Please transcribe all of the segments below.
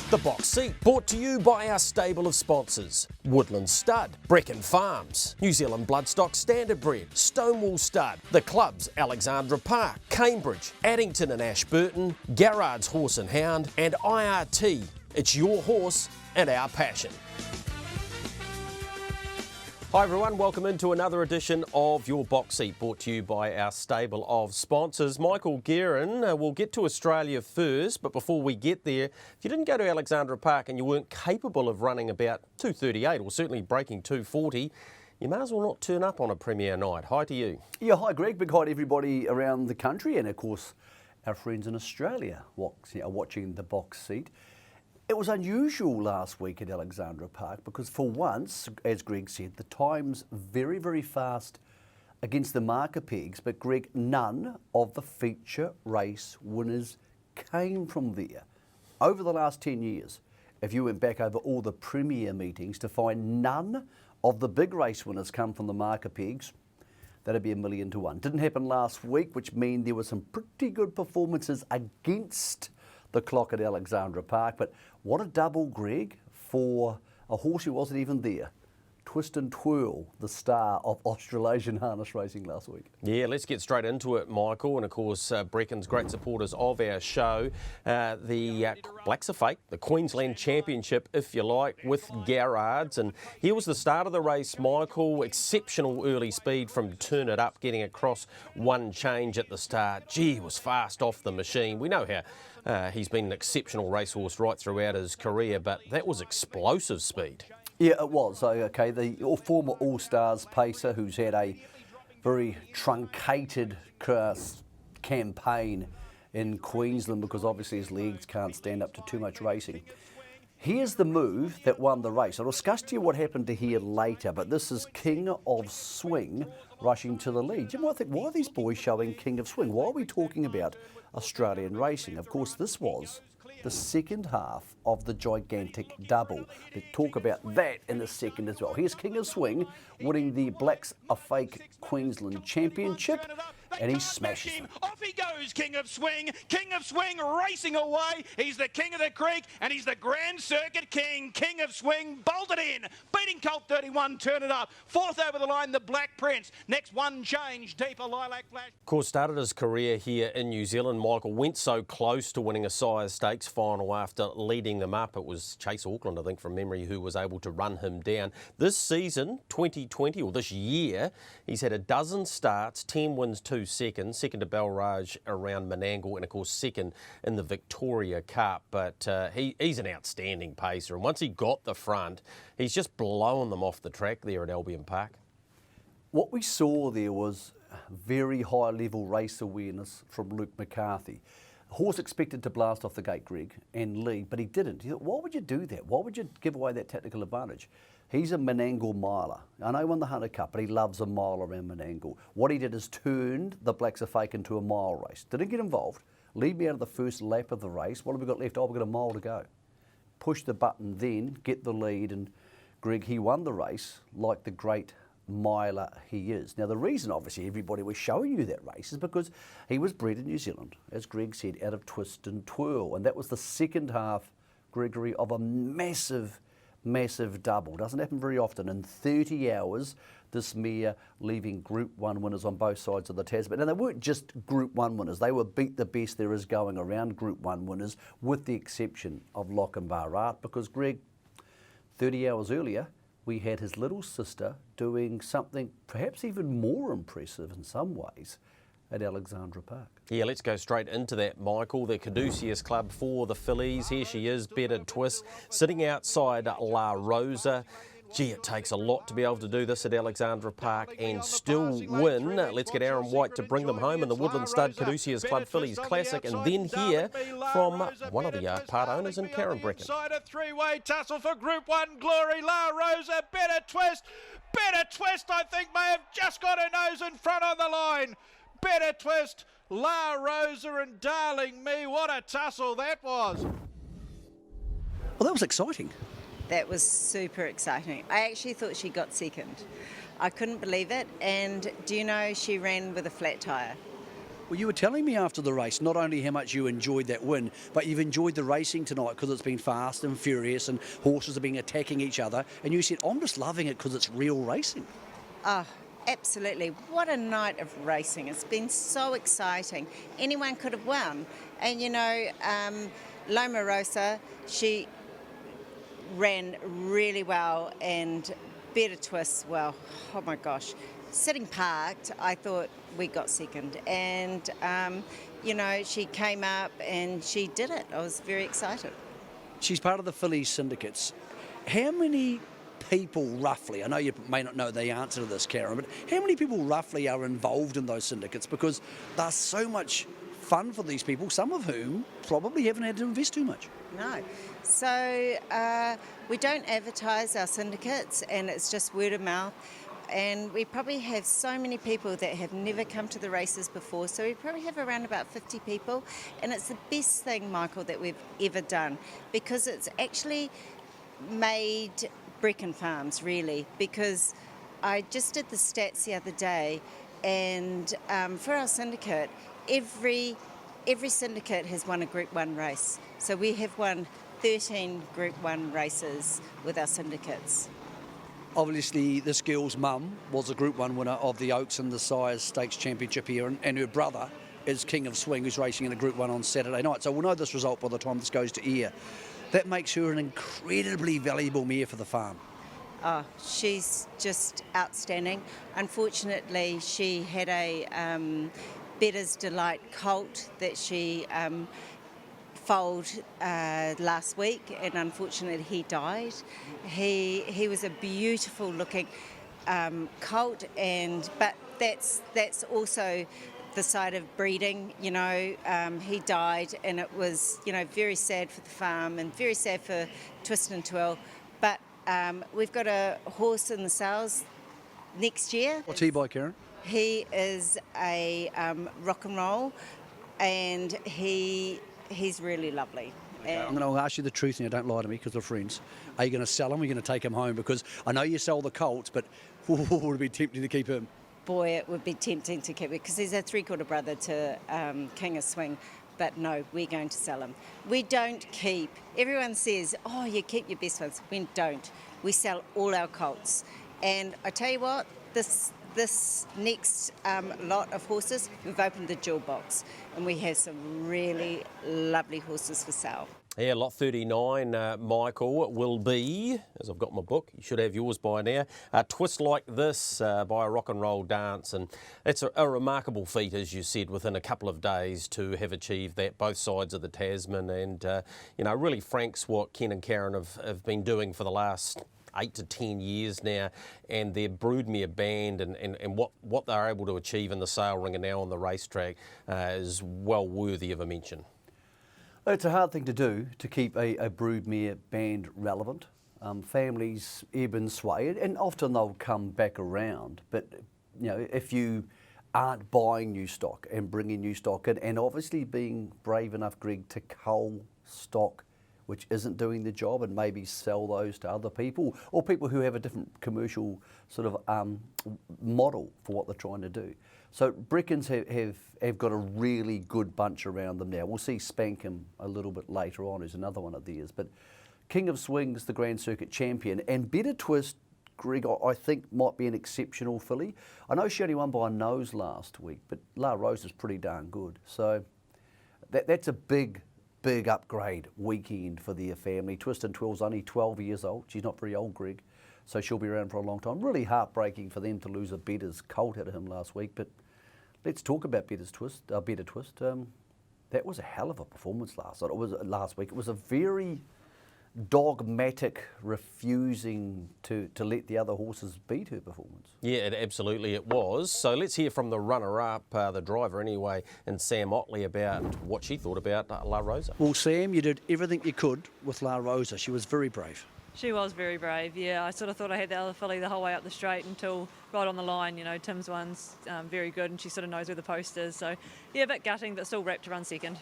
The Box Seat, brought to you by our stable of sponsors: Woodland Stud, Brecon Farms, New Zealand Bloodstock Standardbred, Stonewall Stud, the clubs Alexandra Park, Cambridge, Addington and Ashburton, Garrard's Horse and Hound, and IRT. It's your horse and our passion. Hi everyone, welcome into another edition of Your Box Seat, brought to you by our stable of sponsors. Michael Guerin, we'll get to Australia first, but before we get there, if you didn't go to Alexandra Park and you weren't capable of running about 2:38 or certainly breaking 2:40, you may as well not turn up on a premiere night. Hi to you. Yeah, hi Greg, big hi to everybody around the country and of course our friends in Australia watching The Box Seat. It was unusual last week at Alexandra Park because for once, as Greg said, the time's very, very fast against the marker pegs, but Greg, none of the feature race winners came from there. Over the last 10 years, if you went back over all the premier meetings to find none of the big race winners come from the marker pegs, that'd be 1,000,000 to 1. Didn't happen last week, which means there were some pretty good performances against the clock at Alexandra Park, but what a double, Greg, for a horse who wasn't even there. Twist and Twirl, the star of Australasian harness racing last week. Yeah, let's get straight into it, Michael. And of course, Breccon's great supporters of our show. The Blacks are Fake, the Queensland Championship, if you like, with Garrard's. And here was the start of the race, Michael. Exceptional early speed from Turn It Up, getting across one change at the start. Gee, was fast off the machine. We know how he's been an exceptional racehorse right throughout his career, but that was explosive speed. Yeah, it was. Okay, the former All-Stars pacer who's had a very truncated campaign in Queensland because obviously his legs can't stand up to too much racing. Here's the move that won the race. I'll discuss to you what happened to here later, but this is King of Swing rushing to the lead. You might think, why are these boys showing King of Swing? Why are we talking about Australian racing? Of course, this was the second half of the gigantic double. We'll talk about that in a second as well. Here's King of Swing winning the Blacks are Fake Queensland Championship, and he smashes them. Off he goes, King of Swing racing away. He's the king of the creek and he's the Grand Circuit king. King of Swing bolted in, beating Colt 31, Turn It Up. Fourth over the line, the Black Prince. Next one change, deeper Lilac Flash. Of course, started his career here in New Zealand. Michael went so close to winning a Sire Stakes final after leading them up. It was Chase Auckland, I think, from memory, who was able to run him down. This season, 2020, or this year, he's had a dozen starts, 10 wins, 2 seconds, second to Belraj around Menangle, and of course second in the Victoria Cup. But he's an outstanding pacer, and once he got the front, he's just blown them off the track there at Albion Park. What we saw there was very high level race awareness from Luke McCarthy. Horse expected to blast off the gate, Greg, and lead, but he didn't. He thought, why would you do that? Why would you give away that tactical advantage? He's a Menangle miler. I know he won the Hunter Cup, but he loves a mile around Menangle. What he did is turned the Blacks are Fake into a mile race. Didn't get involved. Lead me out of the first lap of the race. What have we got left? Oh, we've got a mile to go. Push the button then, get the lead, and Greg, he won the race like the great miler he is. Now, the reason, obviously, everybody was showing you that race is because he was bred in New Zealand, as Greg said, out of Twist and Twirl. And that was the second half, Gregory, of a massive double. Doesn't happen very often. In 30 hours, this mare leaving Group 1 winners on both sides of the Tasman. And they weren't just Group 1 winners. They were beat the best there is going around Group 1 winners, with the exception of Lochinvar Art, because, Greg, 30 hours earlier, we had his little sister doing something perhaps even more impressive in some ways at Alexandra Park. Yeah, let's go straight into that, Michael. The Caduceus Club for the fillies. Here she is, Better Twist, sitting outside La Rosa. Gee, it takes a lot to be able to do this at Alexandra Park and still win. Let's get Aaron White to bring them home in the Woodland Stud Caduceus Club Fillies Classic, and then hear from one of the part owners in Karen Brecken. Side a three-way tussle for Group 1 glory. La Rosa, Better Twist, I think, may have just got her nose in front on the line. Better Twist, La Rosa, and Darling Me. What a tussle that was. Well, that was exciting. That was super exciting. I actually thought she got second. I couldn't believe it. And do you know she ran with a flat tyre? Well, you were telling me after the race not only how much you enjoyed that win, but you've enjoyed the racing tonight because it's been fast and furious and horses have been attacking each other. And you said, I'm just loving it because it's real racing. Oh, absolutely. What a night of racing. It's been so exciting. Anyone could have won. And, you know, Loma Rosa, she ran really well, and Better Twist, well, oh my gosh. Sitting parked, I thought we got second. And, you know, she came up and she did it. I was very excited. She's part of the fillies syndicates. How many people roughly, I know you may not know the answer to this, Karen, but how many people roughly are involved in those syndicates? Because they're so much fun for these people, some of whom probably haven't had to invest too much. No. So we don't advertise our syndicates, and it's just word of mouth. And we probably have so many people that have never come to the races before. So we probably have around about 50 people. And it's the best thing, Michael, that we've ever done, because it's actually made Brecon Farms, really, because I just did the stats the other day, and for our syndicate, every syndicate has won a Group 1 race. So we have won 13 Group 1 races with our syndicates. Obviously, this girl's mum was a Group 1 winner of the Oaks and the Sires Stakes Championship here, and her brother is King of Swing, who's racing in a Group 1 on Saturday night. So we'll know this result by the time this goes to air. That makes her an incredibly valuable mare for the farm. Oh, she's just outstanding. Unfortunately, she had a Better's Delight colt that she foaled last week, and unfortunately he died. He was a beautiful looking colt, but that's also the side of breeding. You know, he died, and it was, you know, very sad for the farm and very sad for Twist and Twirl. But we've got a horse in the sales next year. What's he by, Karen? He is a rock and roll, and he's really lovely. I'm going to ask you the truth, and don't lie to me because we're friends. Are you going to sell him or are you going to take him home? Because I know you sell the colts, but would it be tempting to keep him? Boy, it would be tempting to keep it, because he's a three-quarter brother to King of Swing. But no, we're going to sell him. We don't keep, everyone says, oh, you keep your best ones. We don't. We sell all our colts. And I tell you what, this next lot of horses, we've opened the jewel box, and we have some really lovely horses for sale. Yeah, lot 39, Michael, will be, as I've got my book, you should have yours by now, a Twist Like This by a rock and roll dance. And it's a remarkable feat, as you said, within a couple of days to have achieved that, both sides of the Tasman. And, you know, really franks what Ken and Karen have been doing for the last 8 to 10 years now, and their broodmare band and what they're able to achieve in the sale ring and now on the racetrack is well worthy of a mention. It's a hard thing to do, to keep a broodmare band relevant. Families ebb and sway, and often they'll come back around. But you know, if you aren't buying new stock and bringing new stock in, and obviously being brave enough, Greg, to cull stock which isn't doing the job, and maybe sell those to other people or people who have a different commercial sort of model for what they're trying to do. So Brecons have got a really good bunch around them now. We'll see Spankham a little bit later on, who's another one of theirs. But King of Swing's the Grand Circuit champion, and Better Twist, Greg, I think might be an exceptional filly. I know she only won by a nose last week, but La Rosa's pretty darn good. So that's a big upgrade weekend for their family. Twist and Twirl's only 12 years old. She's not very old, Greg, so she'll be around for a long time. Really heartbreaking for them to lose a Better's colt out of him last week, but let's talk about Better Twist. That was a hell of a performance last week. It was a very dogmatic, refusing to let the other horses beat her performance. Yeah, absolutely it was. So let's hear from the runner-up, the driver anyway, and Sam Otley about what she thought about La Rosa. Well, Sam, you did everything you could with La Rosa. She was very brave. She was very brave, yeah. I sort of thought I had the other filly the whole way up the straight until right on the line. You know, Tim's one's very good, and she sort of knows where the post is. So, yeah, a bit gutting, but still wrapped to run second.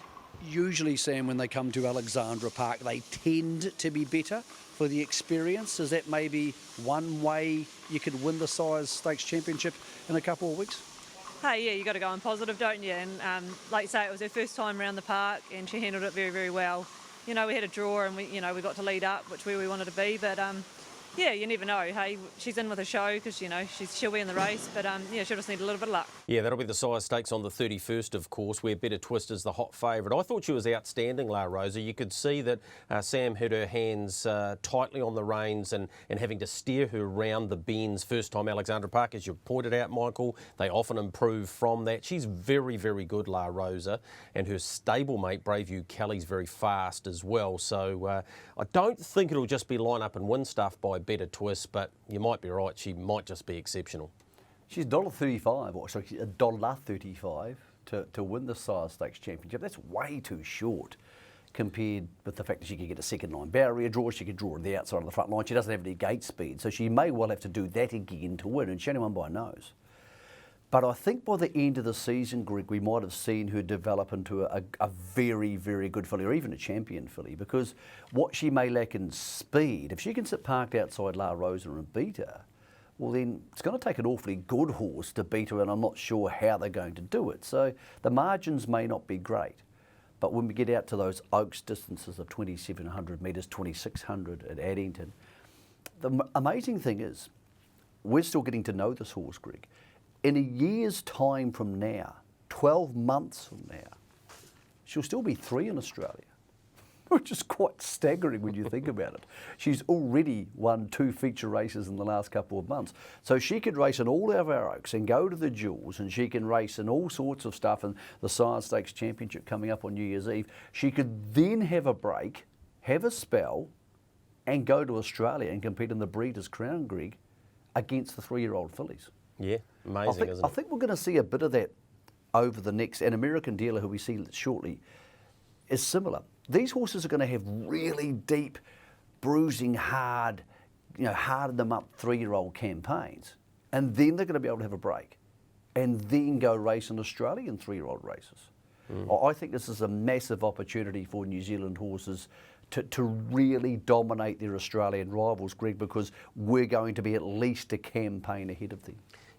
Usually, Sam, when they come to Alexandra Park, they tend to be better for the experience. Is that maybe one way you could win the Sires Stakes Championship in a couple of weeks? Hey, yeah, you got to go on positive, don't you? And like you say, it was her first time around the park, and she handled it very, very well. You know, we had a draw, and we got to lead up, which where we wanted to be. But yeah, you never know. Hey, she's in with a show because she'll be in the race. But yeah, she'll just need a little bit of luck. Yeah, that'll be the Sires Stakes on the 31st, of course, where Better Twist is the hot favourite. I thought she was outstanding, La Rosa. You could see that Sam had her hands tightly on the reins and having to steer her around the bends. First time Alexandra Park, as you pointed out, Michael, they often improve from that. She's very, very good, La Rosa, and her stablemate, Braveview Kelly's very fast as well. So I don't think it'll just be line up and win stuff by Better Twist, but you might be right, she might just be exceptional. She's $1.35, or sorry, $1.35 to win the Sires Stakes Championship. That's way too short compared with the fact that she could get a second line barrier draw, she could draw on the outside of the front line. She doesn't have any gate speed, so she may well have to do that again to win, and she only won by a nose. But I think by the end of the season, Greg, we might have seen her develop into a very, very good filly, or even a champion filly, because what she may lack in speed, if she can sit parked outside La Rosa and beat her, well then it's going to take an awfully good horse to beat her, and I'm not sure how they're going to do it. So the margins may not be great, but when we get out to those Oaks distances of 2,700 metres, 2,600 at Addington, the amazing thing is we're still getting to know this horse, Greg. In a year's time from now, 12 months from now, she'll still be 3 in Australia, which is quite staggering when you think about it. She's already won 2 feature races in the last couple of months. So she could race in all of our Oaks and go to the Jewels, and she can race in all sorts of stuff, and the Sires Stakes Championship coming up on New Year's Eve. She could then have a break, have a spell, and go to Australia and compete in the Breeders' Crown, Greg, against the 3-year-old fillies. Yeah, amazing, isn't it? I think we're going to see a bit of that over the next, an American dealer who we see shortly is similar. These horses are going to have really deep, bruising, hard, harden them up 3-year-old campaigns, and then they're going to be able to have a break, and then go race in Australian 3-year-old races. I think this is a massive opportunity for New Zealand horses to really dominate their Australian rivals, Greg, because we're going to be at least a campaign ahead of them.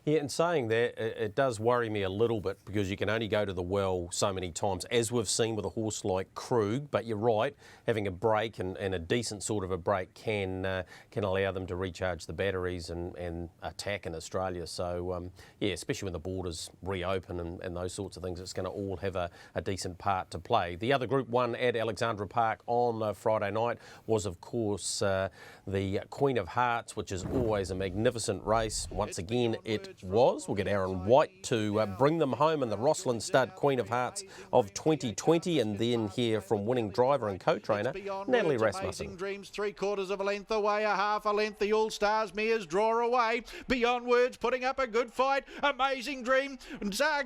Yeah, and saying that, it does worry me a little bit because you can only go to the well so many times, as we've seen with a horse like Krug. But you're right, having a break and a decent sort of a break can allow them to recharge the batteries and attack in Australia. So, yeah, especially when the borders reopen and those sorts of things, it's going to all have a decent part to play. The other Group 1 at Alexandra Park on Friday night was, of course, the Queen of Hearts, which is always a magnificent race. Once again, it was. We'll get Aaron White to bring them home in the Rosslyn Stud Queen of Hearts of 2020, and then hear from winning driver and co-trainer Natalie Rasmussen. Dreams 3/4 of a length away, a half a length. The All Stars mares draw away. Beyond Words putting up a good fight. Amazing Dream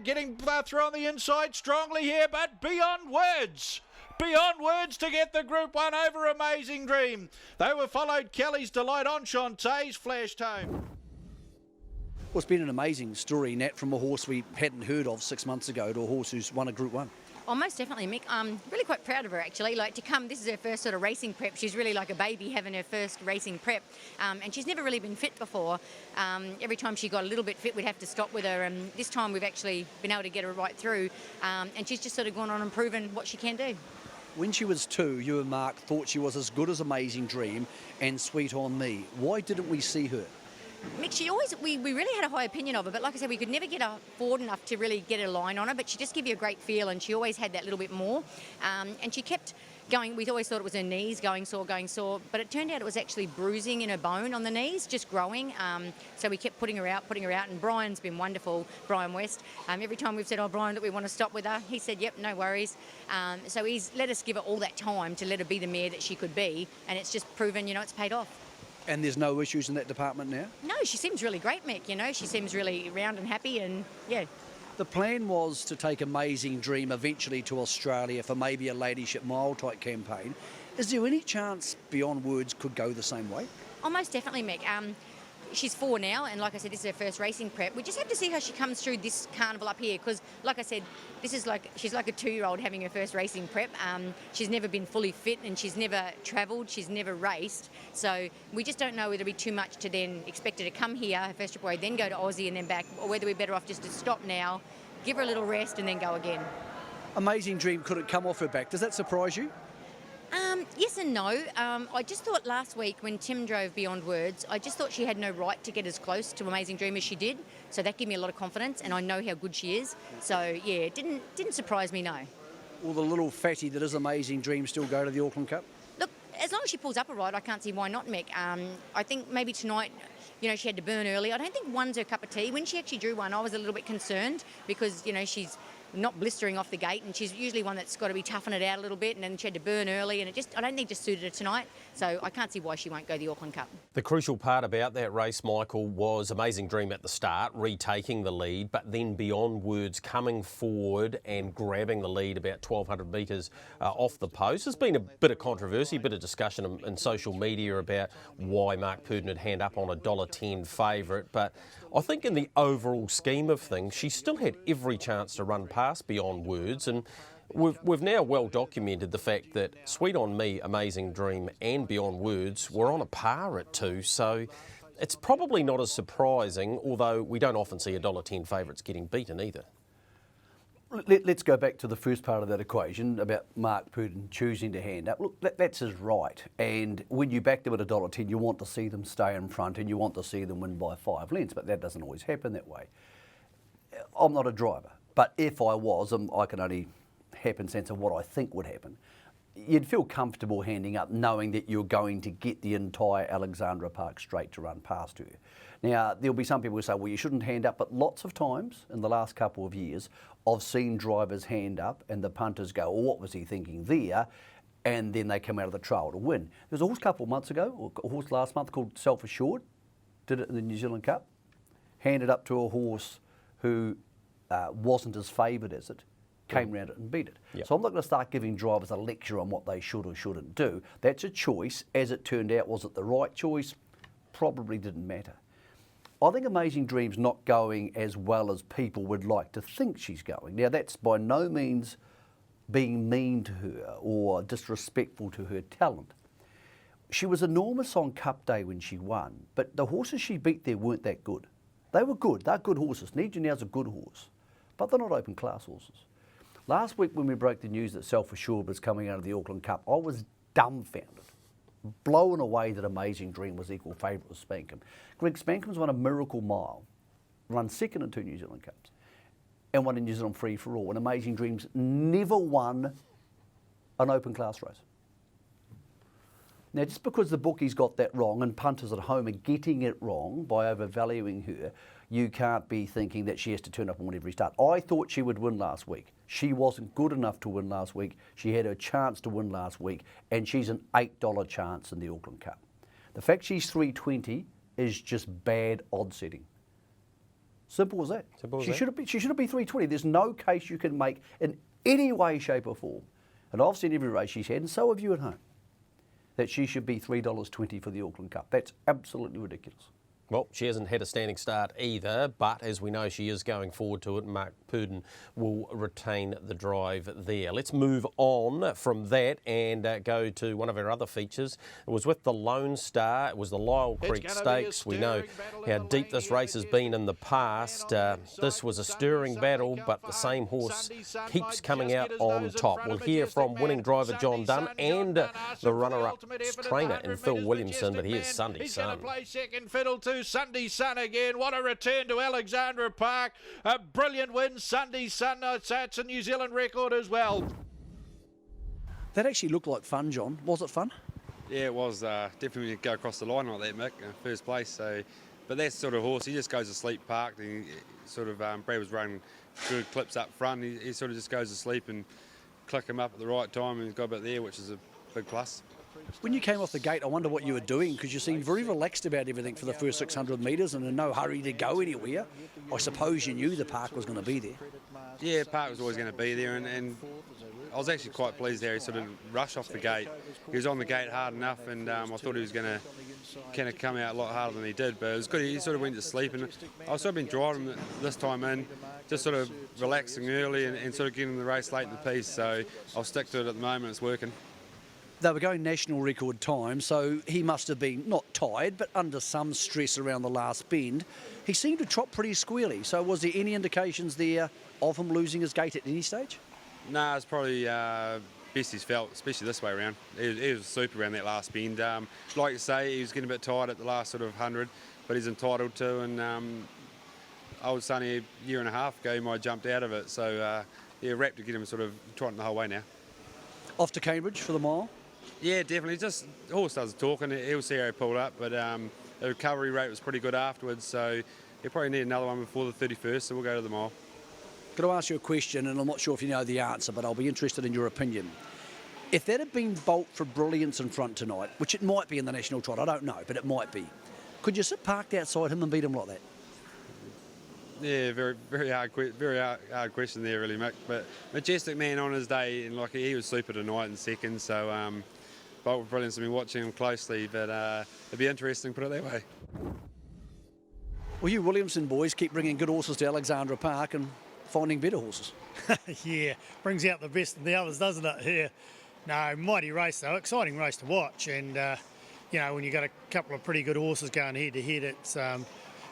getting through on the inside strongly here, but Beyond Words. Beyond Words to get the Group 1 over Amazing Dream. They were followed Kelly's Delight on Shantae's flashed home. Well, it's been an amazing story, Nat, from a horse we hadn't heard of 6 months ago to a horse who's won a Group 1. Oh, most definitely, Mick. I'm really quite proud of her, actually. Like, to come, this is her first sort of racing prep. She's really like a baby having her first racing prep. And she's never really been fit before. Every time she got a little bit fit, we'd have to stop with her. And this time we've actually been able to get her right through. And she's just sort of gone on and proven what she can do. When she was 2, you and Mark thought she was as good as Amazing Dream and Sweet on Me. Why didn't we see her? Mick, we really had a high opinion of her, but like I said, we could never get her forward enough to really get a line on her, but she just gave you a great feel, and she always had that little bit more. And she kept going. We always thought it was her knees going sore, but it turned out it was actually bruising in her bone on the knees, just growing. So we kept putting her out, and Brian's been wonderful, Brian West. Every time we've said, oh, Brian, that we want to stop with her, he said, yep, no worries. So he's let us give her all that time to let her be the mare that she could be, and it's just proven, it's paid off. And there's no issues in that department now? No, she seems really great, Mick. She seems really round and happy, and yeah. The plan was to take Amazing Dream eventually to Australia for maybe a Ladyship Mile type campaign. Is there any chance Beyond Words could go the same way? Oh, most definitely, Mick. she's 4 now, and like I said, this is her first racing prep. We just have to see how she comes through this carnival up here, because like I said, she's like a 2-year-old having her first racing prep. She's never been fully fit, and she's never travelled, she's never raced. So we just don't know whether it'll be too much to then expect her to come here, her first trip away, then go to Aussie and then back, or whether we're better off just to stop now, give her a little rest and then go again. Amazing Dream couldn't come off her back. Does that surprise you? Yes and no. I just thought last week when Tim drove Beyond Words, I just thought she had no right to get as close to Amazing Dream as she did. So that gave me a lot of confidence, and I know how good she is. So yeah, it didn't surprise me, no. Will the little fatty that is Amazing Dream still go to the Auckland Cup? Look, as long as she pulls up a ride, I can't see why not, Mick. I think maybe tonight, she had to burn early. I don't think one's her cup of tea. When she actually drew one, I was a little bit concerned because, she's not blistering off the gate, and she's usually one that's got to be toughing it out a little bit, and then she had to burn early, and I don't think it just suited her tonight, so I can't see why she won't go the Auckland Cup. The crucial part about that race, Michael, was Amazing Dream at the start, retaking the lead, but then Beyond Words coming forward and grabbing the lead about 1,200 metres off the post. There's been a bit of controversy, a bit of discussion in social media about why Mark Purdon had hand up on a $1.10 favourite, but I think in the overall scheme of things, she still had every chance to run past Beyond Words, and we've now well documented the fact that Sweet on Me, Amazing Dream and Beyond Words were on a par at 2, so it's probably not as surprising, although we don't often see $1.10 favourites getting beaten either. Let's go back to the first part of that equation about Mark Purdon choosing to hand up. Look, that's his right. And when you back them at $1.10, you want to see them stay in front and you want to see them win by 5 lengths, but that doesn't always happen that way. I'm not a driver, but if I was, and I can only have a sense of what I think would happen, you'd feel comfortable handing up knowing that you're going to get the entire Alexandra Park straight to run past her. Now, there'll be some people who say, well, you shouldn't hand up, but lots of times in the last couple of years, I've seen drivers hand up and the punters go, well, what was he thinking there? And then they come out of the trail to win. There was a horse a couple of months ago, or a horse last month called Self Assured, did it in the New Zealand Cup, handed up to a horse who wasn't as favoured as it, came round it and beat it. Yep. So I'm not going to start giving drivers a lecture on what they should or shouldn't do. That's a choice. As it turned out, was it the right choice? Probably didn't matter. I think Amazing Dream's not going as well as people would like to think she's going. Now, that's by no means being mean to her or disrespectful to her talent. She was enormous on Cup Day when she won, but the horses she beat there weren't that good. They were good. They're good horses. Nija Now's a good horse, but they're not open class horses. Last week when we broke the news that Self Assured was coming out of the Auckland Cup, I was dumbfounded, blown away that Amazing Dream was equal favourite with Spankham. Greg Spankham's won a Miracle Mile, run second in 2 New Zealand Cups, and won a New Zealand Free for All. And Amazing Dream's never won an open class race. Now, just because the bookies got that wrong and punters at home are getting it wrong by overvaluing her, you can't be thinking that she has to turn up and win every start. I thought she would win last week. She wasn't good enough to win last week. She had her chance to win last week, and she's an $8 chance in the Auckland Cup. The fact she's 320 is just bad odd setting. Simple as that. She shouldn't be 320. There's no case you can make in any way, shape or form. And I've seen every race she's had, and so have you at home, that she should be $3.20 for the Auckland Cup. That's absolutely ridiculous. Well, she hasn't had a standing start either, but as we know, she is going forward to it. Mark Purdon will retain the drive there. Let's move on from that and go to one of our other features. It was with the Lone Star. It was the Lyell Creek Stakes. We know how deep this race has been in the past. This was a stirring battle, but the same horse keeps coming out on top. We'll hear from winning driver John Dunn and the runner-up trainer in Phil Williamson, but here's Sunday Sun. He's going to play second fiddle to Sunday Sun again. What a return to Alexandra Park. A brilliant win, Sunday Sun. It's a New Zealand record as well. That actually looked like fun, John. Was it fun? Yeah, it was. Definitely go across the line like that, Mick, first place. So, but that sort of horse, he just goes to sleep parked. And Brad was running good clips up front. He sort of just goes to sleep and click him up at the right time, and he's got about there, which is a big plus. When you came off the gate, I wonder what you were doing, because you seemed very relaxed about everything for the first 600 metres and in no hurry to go anywhere. I suppose you knew the park was going to be there. Yeah, Park was always going to be there, and I was actually quite pleased how he sort of rushed off the gate. He was on the gate hard enough, and I thought he was going to kind of come out a lot harder than he did, but it was good. He sort of went to sleep, and I've sort of been driving this time in, just sort of relaxing early and sort of getting the race late in the piece, so I'll stick to it at the moment. It's working. They were going national record time, so he must have been not tired, but under some stress around the last bend. He seemed to trot pretty squarely, so was there any indications there of him losing his gait at any stage? No, it's probably best he's felt, especially this way around. He was super around that last bend. Like you say, he was getting a bit tired at the last sort of 100, but he's entitled to, and I was only a year and a half ago he might have jumped out of it, so yeah, wrapped to get him sort of trotting the whole way now. Off to Cambridge for the mile? Yeah, definitely. Just the horse does the talking. He'll see how he pulled up, but the recovery rate was pretty good afterwards, so he'll probably need another one before the 31st, so we'll go to the mile. Got to ask you a question, and I'm not sure if you know the answer, but I'll be interested in your opinion. If that had been Bolt for Brilliance in front tonight, which it might be in the National Trot, I don't know, but it might be, could you sit parked outside him and beat him like that? Yeah, very hard question there, really, Mick. But Majestic Man on his day, and like he was super tonight in second, so Bolt for Brilliance, I've been watching him closely, but it'd be interesting, put it that way. Well, you Williamson boys keep bringing good horses to Alexandra Park and finding better horses. Yeah, brings out the best of the others, doesn't it? Yeah. No, mighty race though, exciting race to watch, and you know, when you've got a couple of pretty good horses going head to head,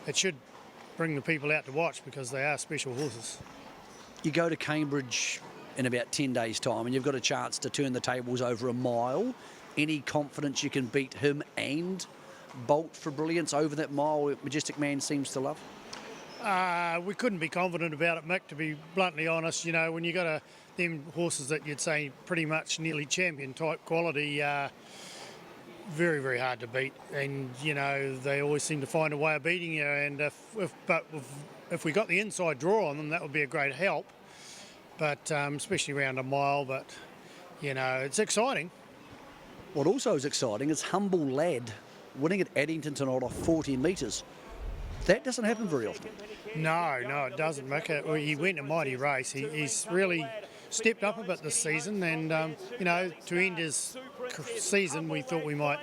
it should bring the people out to watch because they are special horses. You go to Cambridge in about 10 days' time and you've got a chance to turn the tables over a mile. Any confidence you can beat him and Bolt for Brilliance over that mile Majestic Man seems to love? We couldn't be confident about it, Mick, to be bluntly honest. You know, when you got them horses that you'd say pretty much nearly champion type quality, very, very hard to beat. And, you know, they always seem to find a way of beating you. And if we got the inside draw on them, that would be a great help. But especially around a mile. But, you know, it's exciting. What also is exciting is Humble Lad winning at Addington tonight off 40 metres. That doesn't happen very often. No, it doesn't, Mick. He went a mighty race. He's really stepped up a bit this season, and you know, to end his season, we thought we might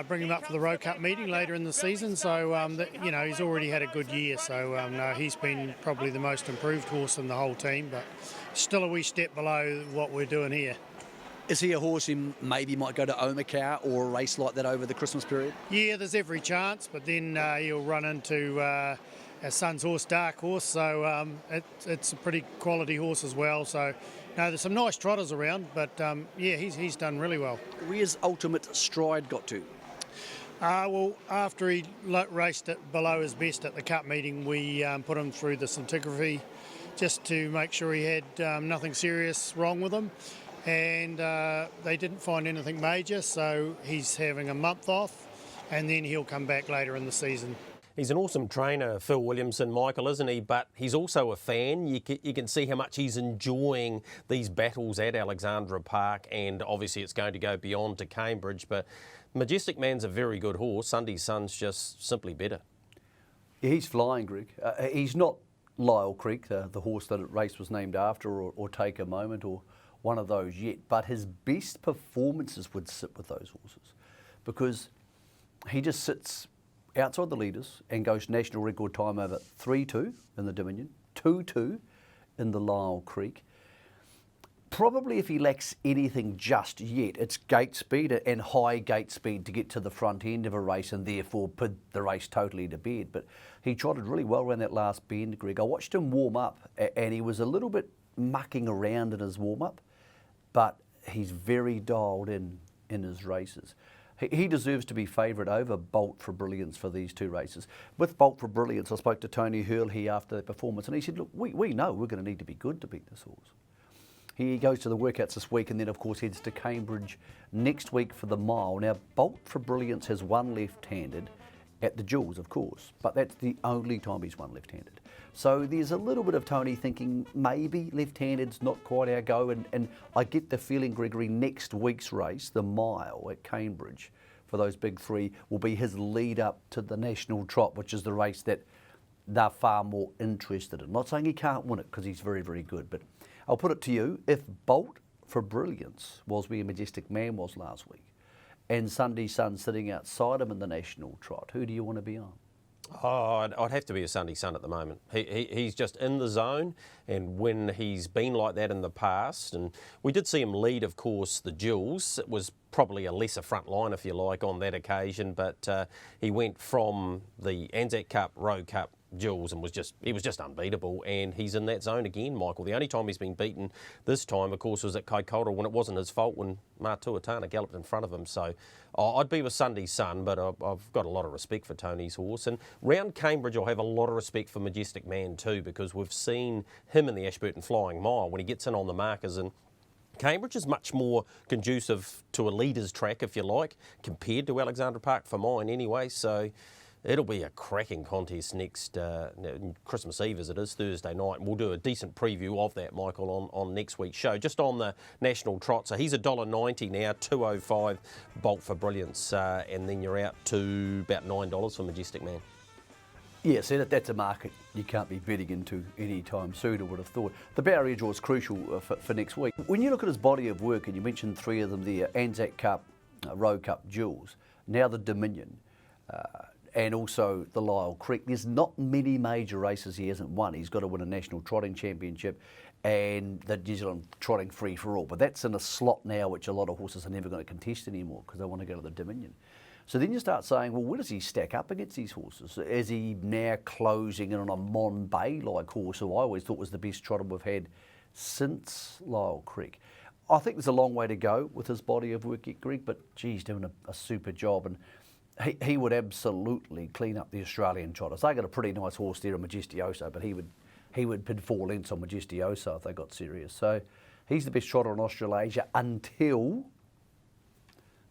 bring him up for the Row Cup meeting later in the season. So you know, he's already had a good year. So no, he's been probably the most improved horse in the whole team, but still a wee step below what we're doing here. Is he a horse who maybe might go to Omaka or a race like that over the Christmas period? Yeah, there's every chance, but then he'll run into our son's horse, Dark Horse, so it's a pretty quality horse as well. So, no, there's some nice trotters around, but yeah, he's done really well. Where's Ultimate Stride got to? Well, after he raced it below his best at the Cup meeting, we put him through the scintigraphy just to make sure he had nothing serious wrong with him. And they didn't find anything major, so he's having a month off, and then he'll come back later in the season. He's an awesome trainer, Phil Williamson, Michael, isn't he? But he's also a fan. You can see how much he's enjoying these battles at Alexandra Park, and obviously it's going to go beyond to Cambridge. But Majestic Man's a very good horse. Sunday's Son's just simply better. Yeah, he's flying, Greg. He's not Lyle Creek, the horse that the race was named after, or Take a Moment, or one of those yet, but his best performances would sit with those horses because he just sits outside the leaders and goes national record time over 3-2 in the Dominion, 2-2 in the Lyle Creek. Probably if he lacks anything just yet, it's gate speed and high gate speed to get to the front end of a race and therefore put the race totally to bed. But he trotted really well around that last bend, Greg. I watched him warm up and he was a little bit mucking around in his warm-up, but he's very dialed in his races. He deserves to be favourite over Bolt for Brilliance for these two races. With Bolt for Brilliance, I spoke to Tony Hurley after the performance, and he said, look, we know we're going to need to be good to beat this horse. He goes to the workouts this week and then, of course, heads to Cambridge next week for the mile. Now, Bolt for Brilliance has won left-handed at the Jewels, of course, but that's the only time he's won left-handed. So there's a little bit of Tony thinking maybe left-handed's not quite our go, and I get the feeling, Gregory, next week's race, the mile at Cambridge, for those big three, will be his lead up to the National Trot, which is the race that they're far more interested in. Not saying he can't win it, because he's very, very good, but I'll put it to you, if Bolt for Brilliance was where Majestic Man was last week, and Sunday Sun sitting outside him in the national trot. Who do you want to be on? Oh, I'd have to be a Sunday Sun at the moment. He's just in the zone, and when he's been like that in the past, and we did see him lead, of course, the Jewels. It was probably a lesser front line, if you like, on that occasion, but he went from the Anzac Cup, Rowe Cup, Jules, and he was just unbeatable, and he's in that zone again, Michael. The only time he's been beaten this time, of course, was at Kaikoura when it wasn't his fault when Mātuatana galloped in front of him. So I'd be with Sunday Sun, but I've got a lot of respect for Tony's horse. And round Cambridge, I'll have a lot of respect for Majestic Man too, because we've seen him in the Ashburton Flying Mile when he gets in on the markers, and Cambridge is much more conducive to a leader's track, if you like, compared to Alexandra Park for mine anyway. So it'll be a cracking contest next Christmas Eve, as it is, Thursday night. And we'll do a decent preview of that, Michael, on next week's show. Just on the national trot. So he's $1.90 now, $2.05 Bolt for Brilliance. And then you're out to about $9 for Majestic Man. Yeah, see, that's a market you can't be betting into any time soon, I would have thought. The barrier draw is crucial for next week. When you look at his body of work, and you mentioned three of them there, Anzac Cup, Rowe Cup, Jewels, now the Dominion, and also the Lyell Creek, there's not many major races he hasn't won. He's got to win a national trotting championship and the New Zealand trotting free-for-all. But that's in a slot now which a lot of horses are never going to contest anymore because they want to go to the Dominion. So then you start saying, well, where does he stack up against these horses? Is he now closing in on a Mon Bay-like horse, who I always thought was the best trotter we've had since Lyell Creek? I think there's a long way to go with his body of work yet, Greg, but geez, doing a super job. And he would absolutely clean up the Australian trotters. They got a pretty nice horse there, a Majestioso, but he would pin 4 lengths on Majestioso if they got serious. So he's the best trotter in Australasia until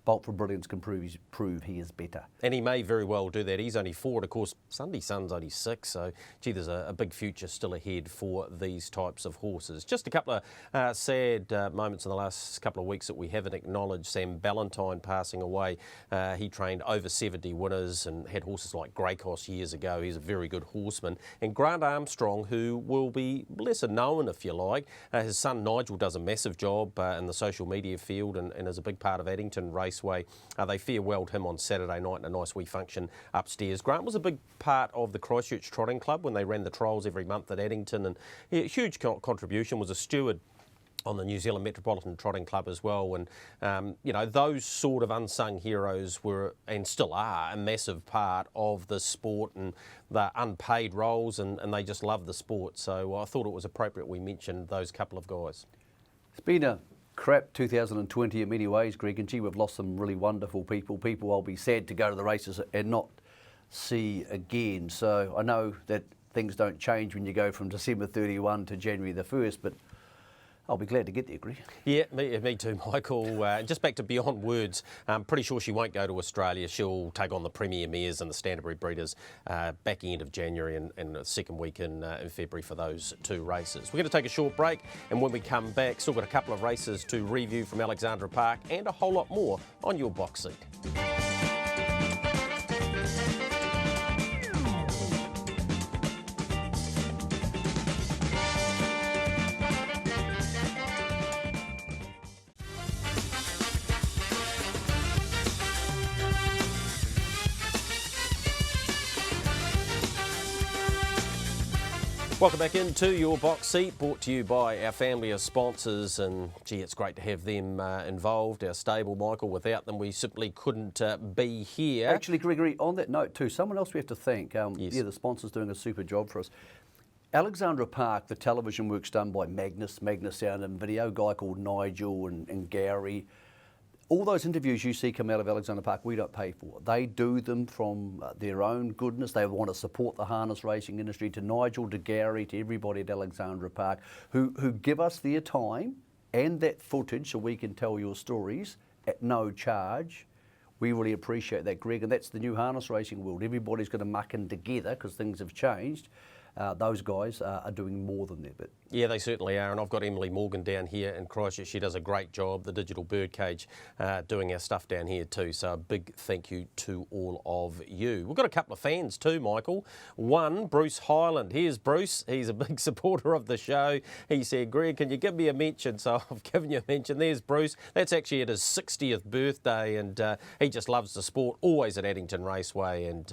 Bolt for Brilliance can prove he is better. And he may very well do that. He's only 4, and of course Sunday Sun's only 6, so gee, there's a big future still ahead for these types of horses. Just a couple of sad moments in the last couple of weeks that we haven't acknowledged. Sam Ballantyne passing away. He trained over 70 winners and had horses like Greycross years ago. He's a very good horseman. And Grant Armstrong, who will be lesser known, if you like. His son Nigel does a massive job in the social media field and is a big part of Addington Raceway. They farewelled him on Saturday night in a nice wee function upstairs. Grant was a big part of the Christchurch Trotting Club when they ran the trials every month at Addington, and a huge contribution. Was a steward on the New Zealand Metropolitan Trotting Club as well. And, you know, those sort of unsung heroes were, and still are, a massive part of the sport, and the unpaid roles, and they just love the sport. So I thought it was appropriate we mentioned those couple of guys. It's been a crap 2020 in many ways, Greg, and gee, we've lost some really wonderful people I'll be sad to go to the races and not see again. So I know that things don't change when you go from December 31 to January the 1st, but I'll be glad to get there, Greg. Yeah, me too, Michael. Just back to Beyond Words, I'm pretty sure she won't go to Australia. She'll take on the Premier Mares and the Standardbury Breeders back end of January and the second week in February for those 2 races. We're going to take a short break, and when we come back, still got a couple of races to review from Alexandra Park and a whole lot more on your box seat. Welcome back into your box seat, brought to you by our family of sponsors, and gee, it's great to have them involved. Our stable, Michael, without them we simply couldn't be here. Actually, Gregory, on that note too, someone else we have to thank. Yes. Yeah, the sponsor's doing a super job for us. Alexandra Park, the television work's done by Magnus Sound and Video, a guy called Nigel and Gary. All those interviews you see come out of Alexandra Park, we don't pay for. They do them from their own goodness. They want to support the harness racing industry. To Nigel, to Gary, to everybody at Alexandra Park who give us their time and that footage so we can tell your stories at no charge. We really appreciate that, Greg, and that's the new harness racing world. Everybody's going to muck in together because things have changed. those guys are doing more than their bit. Yeah, they certainly are, and I've got Emily Morgan down here in Christchurch. She does a great job, the digital birdcage, doing our stuff down here too. So a big thank you to all of you. We've got a couple of fans too, Michael. One, Bruce Highland. Here's Bruce. He's a big supporter of the show. He said, Greg, can you give me a mention? So I've given you a mention. There's Bruce. That's actually at his 60th birthday, and he just loves the sport, always at Addington Raceway. And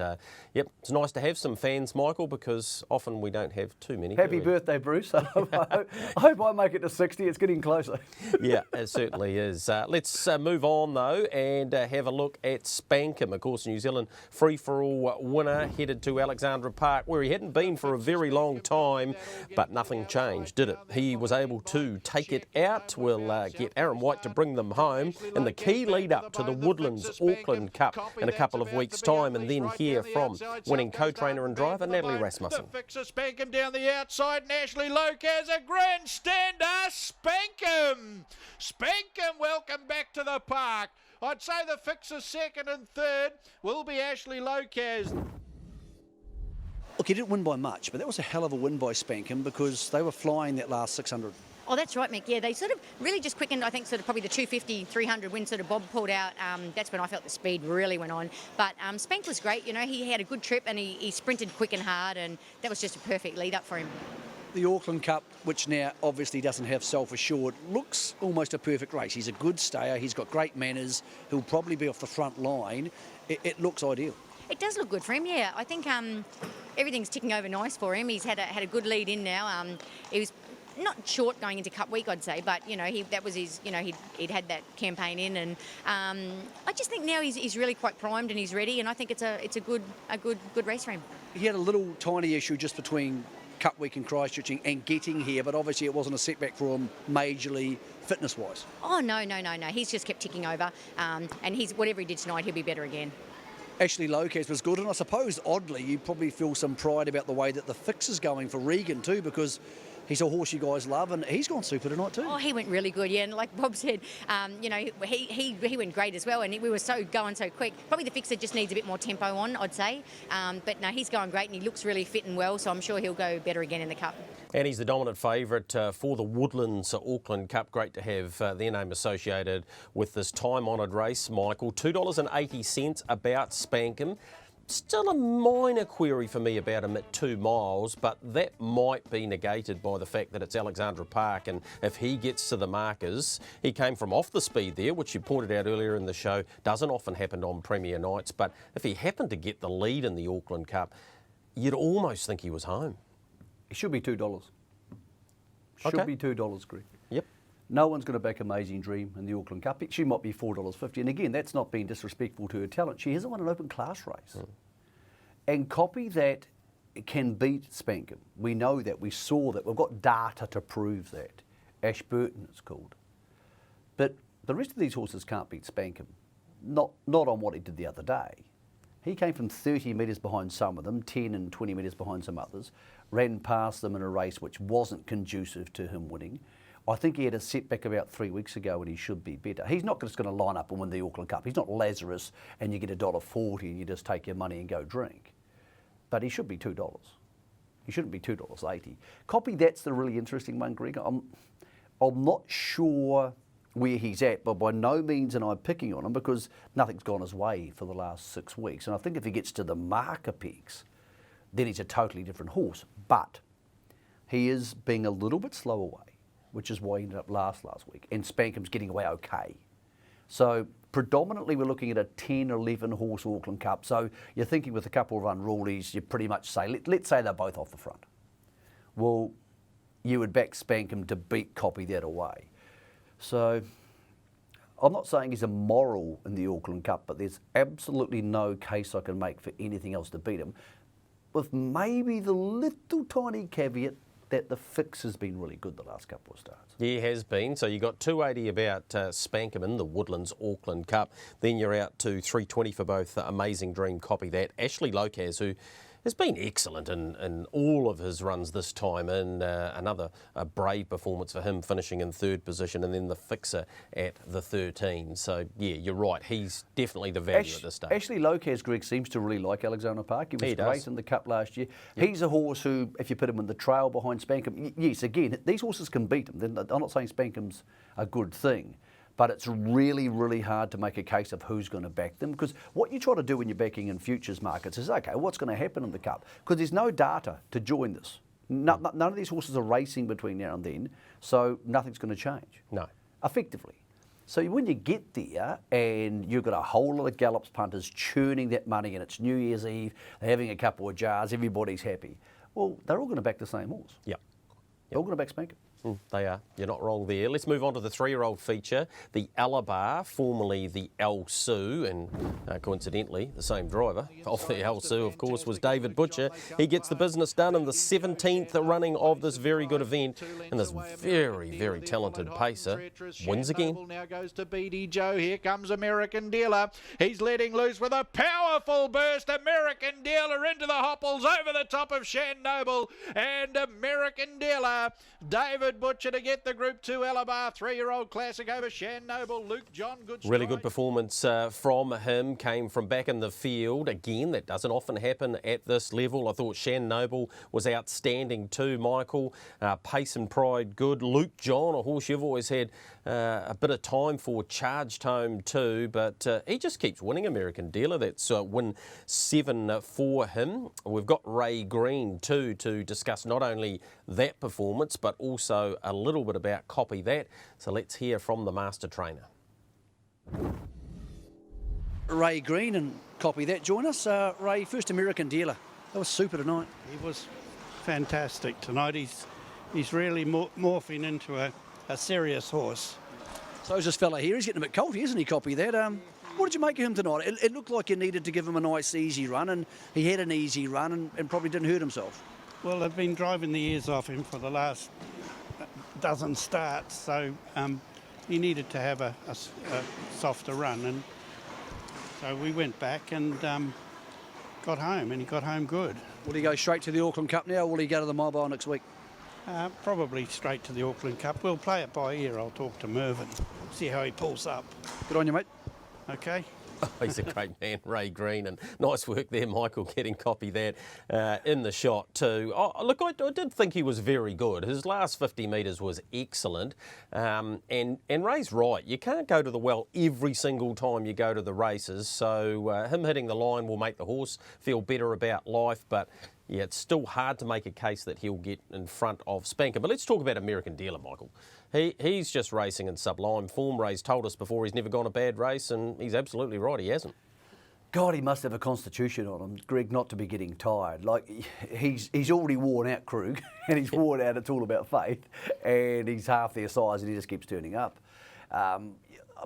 yep, it's nice to have some fans, Michael, because often we don't have too many. Happy birthday, Bruce. I hope I make it to 60. It's getting closer. Yeah, it certainly is. Let's move on, though, and have a look at Spankham. Of course, New Zealand free-for-all winner, headed to Alexandra Park, where he hadn't been for a very long time, but nothing changed, did it? He was able to take it out. We'll get Aaron White to bring them home in the key lead-up to the Woodlands Auckland Cup in a couple of weeks' time, and then hear from winning co-trainer and driver Natalie Rasmussen. The fixer Spankham down the outside, and Ashley Lopez, a grandstander, Spankham. Spankham, welcome back to the park. I'd say the fixer second and third will be Ashley Lopez. Look, he didn't win by much, but that was a hell of a win by Spankham because they were flying that last 600. Oh, that's right, Mick. Yeah, they sort of really just quickened, I think, sort of probably the 250, 300 when sort of Bob pulled out. That's when I felt the speed really went on. But Spank was great. You know, he had a good trip and he sprinted quick and hard, and that was just a perfect lead-up for him. The Auckland Cup, which now obviously doesn't have self-assured, looks almost a perfect race. He's a good stayer. He's got great manners. He'll probably be off the front line. It looks ideal. It does look good for him, yeah. I think everything's ticking over nice for him. He's had a good lead in now. He was not short going into Cup Week, I'd say, but you know that was his. You know he'd had that campaign in, and I just think now he's really quite primed and he's ready, and I think it's a good race for him. He had a little tiny issue just between Cup Week and Christchurch and getting here, but obviously it wasn't a setback for him majorly fitness-wise. Oh no. He's just kept ticking over, and whatever he did tonight, he'll be better again. Ashley Lopez was good, and I suppose oddly you probably feel some pride about the way that the fix is going for Regan too, because he's a horse you guys love, and he's gone super tonight too. Oh, he went really good, yeah. And like Bob said, you know, he went great as well, and we were going so quick. Probably the fixer just needs a bit more tempo on, I'd say. But no, he's going great, and he looks really fit and well, so I'm sure he'll go better again in the Cup. And he's the dominant favourite for the Woodlands Auckland Cup. Great to have their name associated with this time-honoured race, Michael. $2.80 about Spankham. Still a minor query for me about him at 2 miles, but that might be negated by the fact that it's Alexandra Park, and if he gets to the markers, he came from off the speed there, which you pointed out earlier in the show, doesn't often happen on Premier nights, but if he happened to get the lead in the Auckland Cup, you'd almost think he was home. It should be $2. Okay. Be $2, Greg. Yep. No one's going to back Amazing Dream in the Auckland Cup. She might be $4.50. And again, that's not being disrespectful to her talent. She hasn't won an open class race. And copy that can beat Spankham. We know that. We saw that. We've got data to prove that. Ashburton, it's called. But the rest of these horses can't beat Spankham. Not on what he did the other day. He came from 30 metres behind some of them, 10 and 20 metres behind some others, ran past them in a race which wasn't conducive to him winning. I think he had a setback about 3 weeks ago and he should be better. He's not just going to line up and win the Auckland Cup. He's not Lazarus and you get $1.40 and you just take your money and go drink. But he should be $2. He shouldn't be $2.80. Copy, that's the really interesting one, Greg. I'm not sure where he's at, but by no means am I picking on him because nothing's gone his way for the last 6 weeks. And I think if he gets to the marker peaks, then he's a totally different horse. But he is being a little bit slow away, which is why he ended up last week. And Spankham's getting away okay. So predominantly we're looking at a 10, 11 horse Auckland Cup. So you're thinking with a couple of unrulies, you pretty much say, let's say they're both off the front. Well, you would back Spankham to beat Copy that away. So I'm not saying he's immoral in the Auckland Cup, but there's absolutely no case I can make for anything else to beat him, with maybe the little tiny caveat that the fix has been really good the last couple of starts. He has been. So you got $2.80 about Spankham in the Woodlands Auckland Cup. Then you're out to $3.20 for both Amazing Dream, Copy that. Ashley Lopez, who has been excellent in all of his runs this time. And another brave performance for him, finishing in 3rd position, and then the fixer at the 13. So, yeah, you're right. He's definitely the value at this stage. Ashley Lopez, Greg, seems to really like Alexandra Park. He was great in the Cup last year. Yep. He's a horse who, if you put him in the trail behind Spankham, yes, again, these horses can beat him. I'm not saying Spankham's a good thing, but it's really, really hard to make a case of who's going to back them, because what you try to do when you're backing in futures markets is, okay, what's going to happen in the Cup? Because there's no data to join this. None of these horses are racing between now and then, so nothing's going to change. No. Effectively. So when you get there and you've got a whole lot of gallops punters churning that money, and it's New Year's Eve, they're having a couple of jars, everybody's happy. Well, they're all going to back the same horse. Yep. They're all going to back Spankham. They are. You're not wrong there. Let's move on to the 3-year-old feature, the Alabar, formerly the El Sue, and coincidentally, the same driver of the El Sue, of course, was David Butcher. He gets the business done in the 17th running of this very good event, and this very, very talented pacer wins again. Now goes to BD Joe. Here comes American Dealer. He's letting loose with a powerful burst. American Dealer into the hopples over the top of Shan Noble, and American Dealer, David Butcher to get the Group 2 Alabar 3-year-old classic over Shan Noble. Luke John, good stride. Really good performance from him. Came from back in the field. Again, that doesn't often happen at this level. I thought Shan Noble was outstanding too, Michael. Pace and Pride, good. Luke John, a horse you've always had a bit of time for, charged home too, but he just keeps winning. American Dealer. That's win 7 for him. We've got Ray Green too to discuss not only that performance, but also a little bit about Copy That. So let's hear from the master trainer. Ray Green and Copy That join us. Ray, first American Dealer. That was super tonight. He was fantastic tonight. He's really morphing into a serious horse. So is this fella here. He's getting a bit colty, isn't he, Copy That? What did you make of him tonight? It looked like you needed to give him a nice, easy run, and he had an easy run and probably didn't hurt himself. Well, I've been driving the ears off him for the last dozen starts, so he needed to have a softer run, and so we went back and got home, and he got home good. Will he go straight to the Auckland Cup now, or will he go to the Mobile next week? Probably straight to the Auckland Cup. We'll play it by ear. I'll talk to Mervyn, see how he pulls up. Good on you, mate. Okay. Oh, he's a great man, Ray Green, and nice work there, Michael, getting Copy That in the shot too. Oh, look, I did think he was very good. His last 50 metres was excellent, and Ray's right. You can't go to the well every single time you go to the races, so him hitting the line will make the horse feel better about life, but yeah, it's still hard to make a case that he'll get in front of Spanker. But let's talk about American Dealer, Michael. He's just racing in sublime form. Ray's told us before he's never gone a bad race, and he's absolutely right, he hasn't. God, he must have a constitution on him, Greg, not to be getting tired. Like, he's already worn out, Krug, and he's worn out It's All About Faith, and he's half their size, and he just keeps turning up.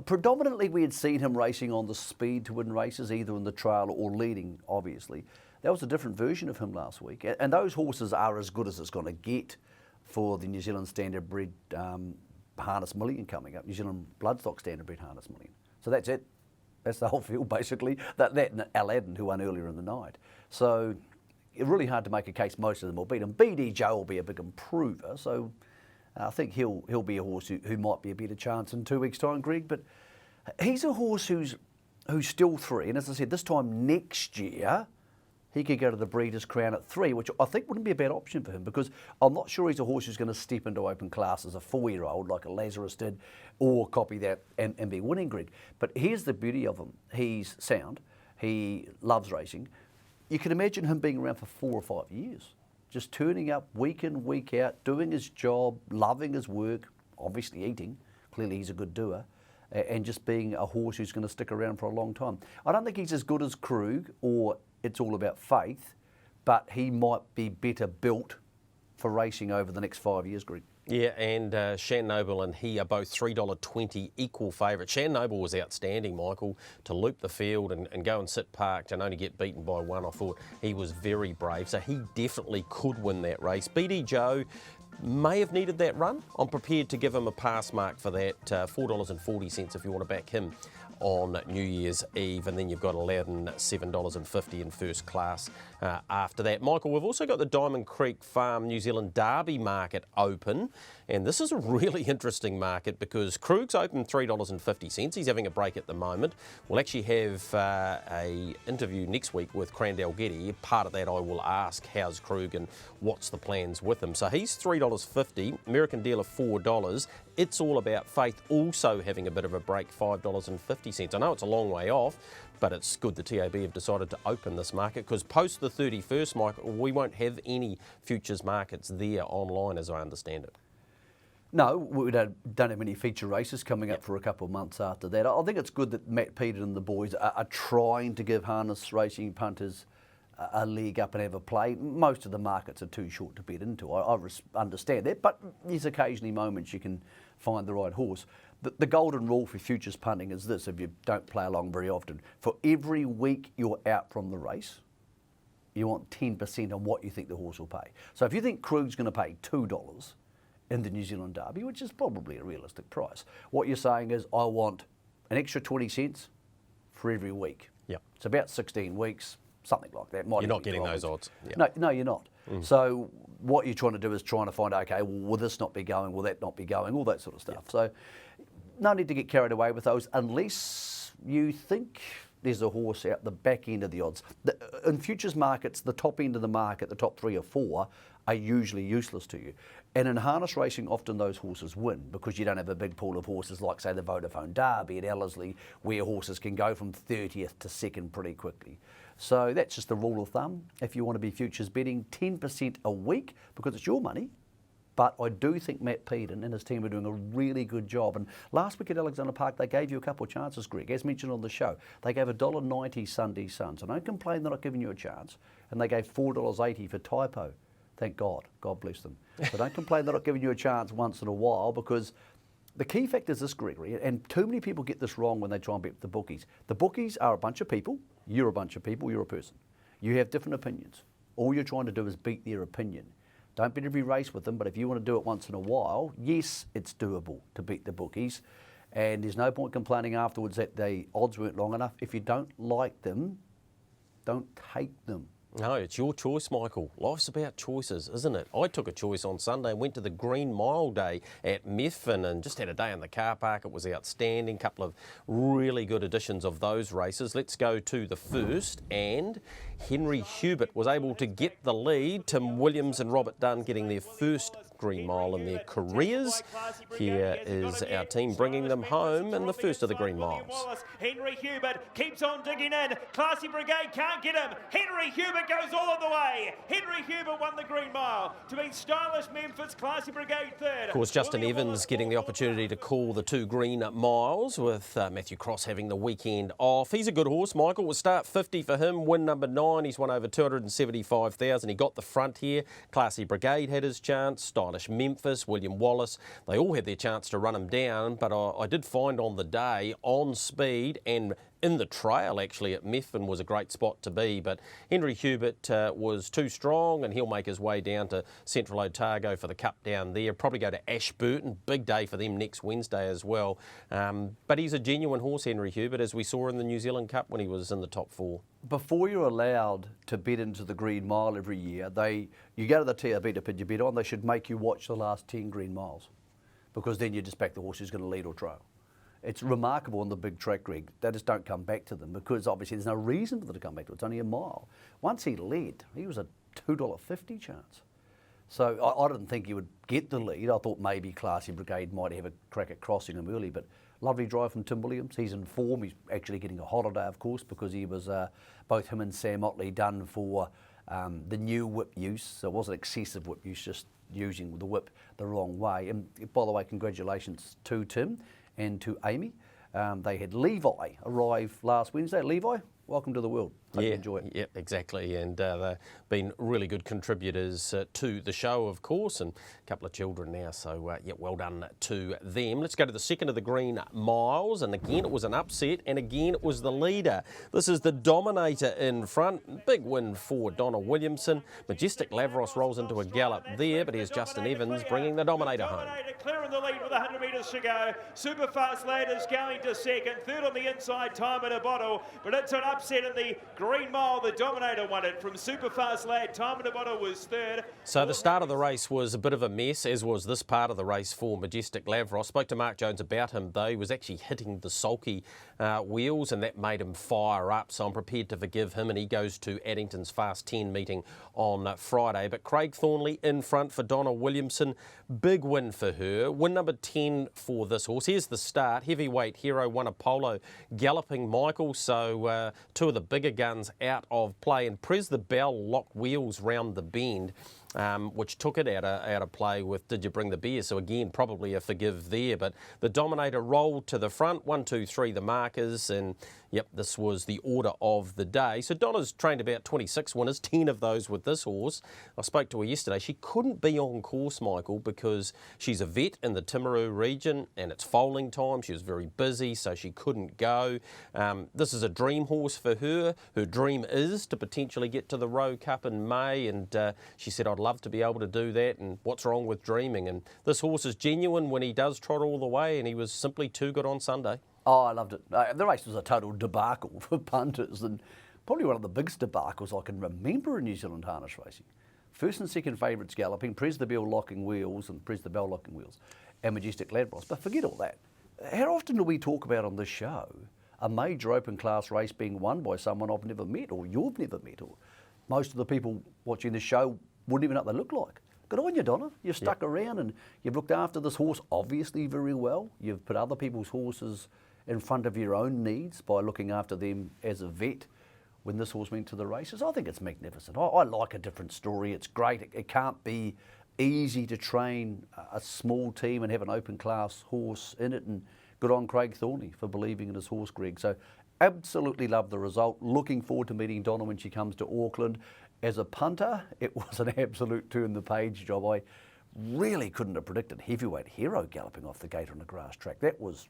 Predominantly, we had seen him racing on the speed to win races, either in the trail or leading, obviously. That was a different version of him last week, and those horses are as good as it's going to get for the New Zealand Standard Bred Harness Million coming up, New Zealand Bloodstock Standard Bred Harness Million. So that's it. That's the whole field, basically. That and Aladdin, who won earlier in the night. So it's really hard to make a case most of them will beat him. BD Joe will be a big improver, so I think he'll be a horse who might be a better chance in 2 weeks' time, Greg. But he's a horse who's still 3, and as I said, this time next year, he could go to the Breeders' Crown at 3, which I think wouldn't be a bad option for him, because I'm not sure he's a horse who's going to step into open class as a 4-year-old like a Lazarus did, or Copy That and be winning, Greg. But here's the beauty of him. He's sound. He loves racing. You can imagine him being around for 4 or 5 years, just turning up week in, week out, doing his job, loving his work, obviously eating. Clearly he's a good doer. And just being a horse who's going to stick around for a long time. I don't think he's as good as Krug or It's All About Faith, but he might be better built for racing over the next 5 years, Greg. Yeah, and Shan Noble and he are both $3.20 equal favourites. Shan Noble was outstanding, Michael, to loop the field and go and sit parked and only get beaten by 1. I thought he was very brave, so he definitely could win that race. BD Joe may have needed that run. I'm prepared to give him a pass mark for that, $4.40 if you want to back him on New Year's Eve, and then you've got Aladdin, $7.50 in first class after that. Michael, we've also got the Diamond Creek Farm New Zealand Derby market open, and this is a really interesting market because Krug's open $3.50. He's having a break at the moment. We'll actually have a interview next week with Crandell Getty. Part of that I will ask how's Krug and what's the plans with him. So he's $3.50, American Dealer $4. It's All About Faith also having a bit of a break, $5.50. I know it's a long way off, but it's good the TAB have decided to open this market because post the 31st, Michael, we won't have any futures markets there online as I understand it. No, we don't have any feature races coming up for a couple of months after that. I think it's good that Matt Peter and the boys are trying to give harness racing punters a leg up and have a play. Most of the markets are too short to bet into. I understand that, but there's occasionally moments you can find the right horse. The golden rule for futures punting is this, if you don't play along very often. For every week you're out from the race, you want 10% on what you think the horse will pay. So if you think Krug's going to pay $2 in the New Zealand Derby, which is probably a realistic price, what you're saying is I want an extra 20 cents for every week. Yeah. It's about 16 weeks, something like that. You're not getting those odds. Yep. No, you're not. So what you're trying to do is trying to find, okay, well, will this not be going, will that not be going, all that sort of stuff. Yep. So no need to get carried away with those unless you think there's a horse out the back end of the odds. In futures markets, the top end of the market, the top 3 or 4, are usually useless to you. And in harness racing, often those horses win because you don't have a big pool of horses like, say, the Vodafone Derby at Ellerslie, where horses can go from 30th to 2nd pretty quickly. So that's just the rule of thumb. If you want to be futures betting, 10% a week because it's your money. But I do think Matt Peden and his team are doing a really good job. And last week at Alexandra Park, they gave you a couple of chances, Greg. As mentioned on the show, they gave $1.90 Sunday Sun. So don't complain they're not giving you a chance. And they gave $4.80 for Typo. Thank God. God bless them. So don't complain they're not giving you a chance once in a while, because the key factor is this, Gregory, and too many people get this wrong when they try and bet the bookies. The bookies are a bunch of people. You're a bunch of people. You're a person. You have different opinions. All you're trying to do is beat their opinion. Don't bet every race with them, but if you want to do it once in a while, yes, it's doable to beat the bookies. And there's no point complaining afterwards that the odds weren't long enough. If you don't like them, don't take them. No, it's your choice, Michael. Life's about choices, isn't it? I took a choice on Sunday and went to the Green Mile Day at Methven and just had a day in the car park. It was outstanding. Couple of really good editions of those races. Let's go to the first, and Henry Hubert was able to get the lead. Tim Williams and Robert Dunn getting their first Green Mile in their careers. Here is our team bringing them home in the first of the Green Miles. Henry Hubert keeps on digging in. Classy Brigade can't get him. Henry Hubert goes all of the way. Henry Hubert won the Green Mile to beat Stylish Memphis. Classy Brigade third. Of course, Justin Evans getting the opportunity to call the 2 Green Miles with Matthew Cross having the weekend off. He's a good horse, Michael. We'll start 50 for him. Win number 9. He's won over 275,000. He got the front here. Classy Brigade had his chance. Stylish Memphis, William Wallace, they all had their chance to run him down, but I did find on the day, on speed and in the trail actually at Methven was a great spot to be, but Henry Hubert was too strong and he'll make his way down to Central Otago for the Cup down there. Probably go to Ashburton, big day for them next Wednesday as well. But he's a genuine horse, Henry Hubert, as we saw in the New Zealand Cup when he was in the top 4. Before you're allowed to bet into the Green Mile every year, you go to the TAB to put your bet on, they should make you watch the last 10 Green Miles, because then you just back the horse who's going to lead or trail. It's remarkable on the big track, Greg. They just don't come back to them because obviously there's no reason for them to come back to it. It's only a mile. Once he led, he was a $2.50 chance. So I didn't think he would get the lead. I thought maybe Classy Brigade might have a crack at crossing him early, but lovely drive from Tim Williams. He's in form. He's actually getting a holiday, of course, because he was both him and Sam Otley done for the new whip use. So it wasn't excessive whip use, just using the whip the wrong way. And by the way, congratulations to Tim and to Amy. They had Levi arrive last Wednesday. Levi, welcome to the world. Hope you enjoy it. Yeah, exactly. And they've been really good contributors to the show, of course, and a couple of children now. So, yeah, well done to them. Let's go to the second of the Green Miles. And again, it was an upset. And again, it was the leader. This is the Dominator in front. Big win for Donna Williamson. Majestic Lavros rolls into a gallop there. But here's Justin Evans bringing the Dominator home. Clear in the lead with 100 metres to go. Super Fast Lad is going to second. Third on the inside, Time in a Bottle. But it's an upset in the Green Mile, the Dominator won it from Superfast Lad. Time in the bottle was third. So the start of the race was a bit of a mess, as was this part of the race for Majestic Lavros. Spoke to Mark Jones about him, though. He was actually hitting the sulky wheels, and that made him fire up. So I'm prepared to forgive him, and he goes to Addington's Fast 10 meeting on Friday. But Craig Thornley in front for Donna Williamson. Big win for her. Win number 10 for this horse. Here's the start. Heavyweight Hero won a polo. Galloping Michael. So two of the bigger guns out of play. And Prez the Bell locked wheels round the bend, which took it out of play with Did You Bring the Beer? So again, probably a forgive there. But the Dominator rolled to the front. 1, 2, 3, the markers. And yep, this was the order of the day. So Donna's trained about 26 winners, 10 of those with this horse. I spoke to her yesterday. She couldn't be on course, Michael, because she's a vet in the Timaru region and it's foaling time. She was very busy, so she couldn't go. This is a dream horse for her. Her dream is to potentially get to the Rowe Cup in May, and she said, I'd love to be able to do that, and what's wrong with dreaming? And this horse is genuine when he does trot all the way, and he was simply too good on Sunday. Oh, I loved it. The race was a total debacle for punters, and probably one of the biggest debacles I can remember in New Zealand harness racing. First and second favourites galloping, Prez the Bell locking wheels, and Majestic Ladbross. But forget all that. How often do we talk about on this show a major open class race being won by someone I've never met, or you've never met, or most of the people watching this show wouldn't even know what they look like? Good on you, Donna. You've stuck around and you've looked after this horse obviously very well. You've put other people's horses in front of your own needs by looking after them as a vet when this horse went to the races. I think it's magnificent. I like a different story. It's great. It can't be easy to train a small team and have an open class horse in it, and good on Craig Thornley for believing in his horse, Greg. So absolutely love the result. Looking forward to meeting Donna when she comes to Auckland. As a punter, it was an absolute turn-the-page job. I really couldn't have predicted Heavyweight Hero galloping off the gate on a grass track. That was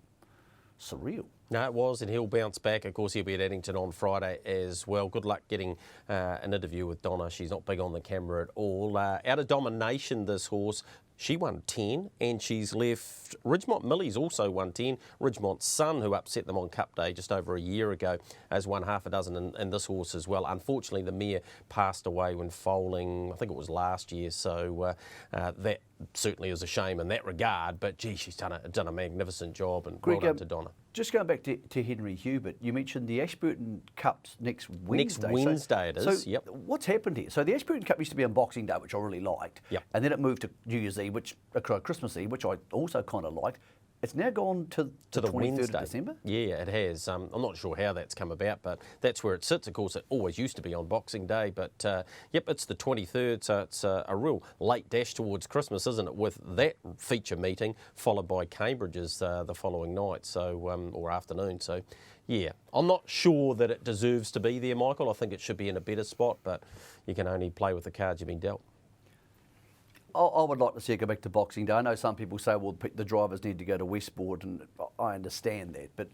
surreal. No, it was, and he'll bounce back. Of course, he'll be at Addington on Friday as well. Good luck getting an interview with Donna. She's not big on the camera at all. Out of domination, this horse, she won 10, and she's left Ridgemont Millie's also won 10. Ridgemont's son, who upset them on Cup Day just over a year ago, has won half a dozen in this horse as well. Unfortunately, the mare passed away when foaling, I think it was last year, so that certainly is a shame in that regard. But gee, she's done a magnificent job, and Greg, well done to Donna. Just going back to Henry Hubert, you mentioned the Ashburton Cup's next Wednesday. Next Wednesday it is, yep. What's happened here? So the Ashburton Cup used to be on Boxing Day, which I really liked. Yep. And then it moved to New Year's Eve, Christmas Eve, which I also kind of liked. It's now gone to the 23rd Wednesday. of December? Yeah, it has. I'm not sure how that's come about, but that's where it sits. Of course, it always used to be on Boxing Day, but yep, it's the 23rd, so it's a real late dash towards Christmas, isn't it, with that feature meeting, followed by Cambridge's the following night, so or afternoon. So, yeah, I'm not sure that it deserves to be there, Michael. I think it should be in a better spot, but you can only play with the cards you've been dealt. I would like to see it go back to Boxing Day. I know some people say, well, the drivers need to go to Westport, and I understand that, but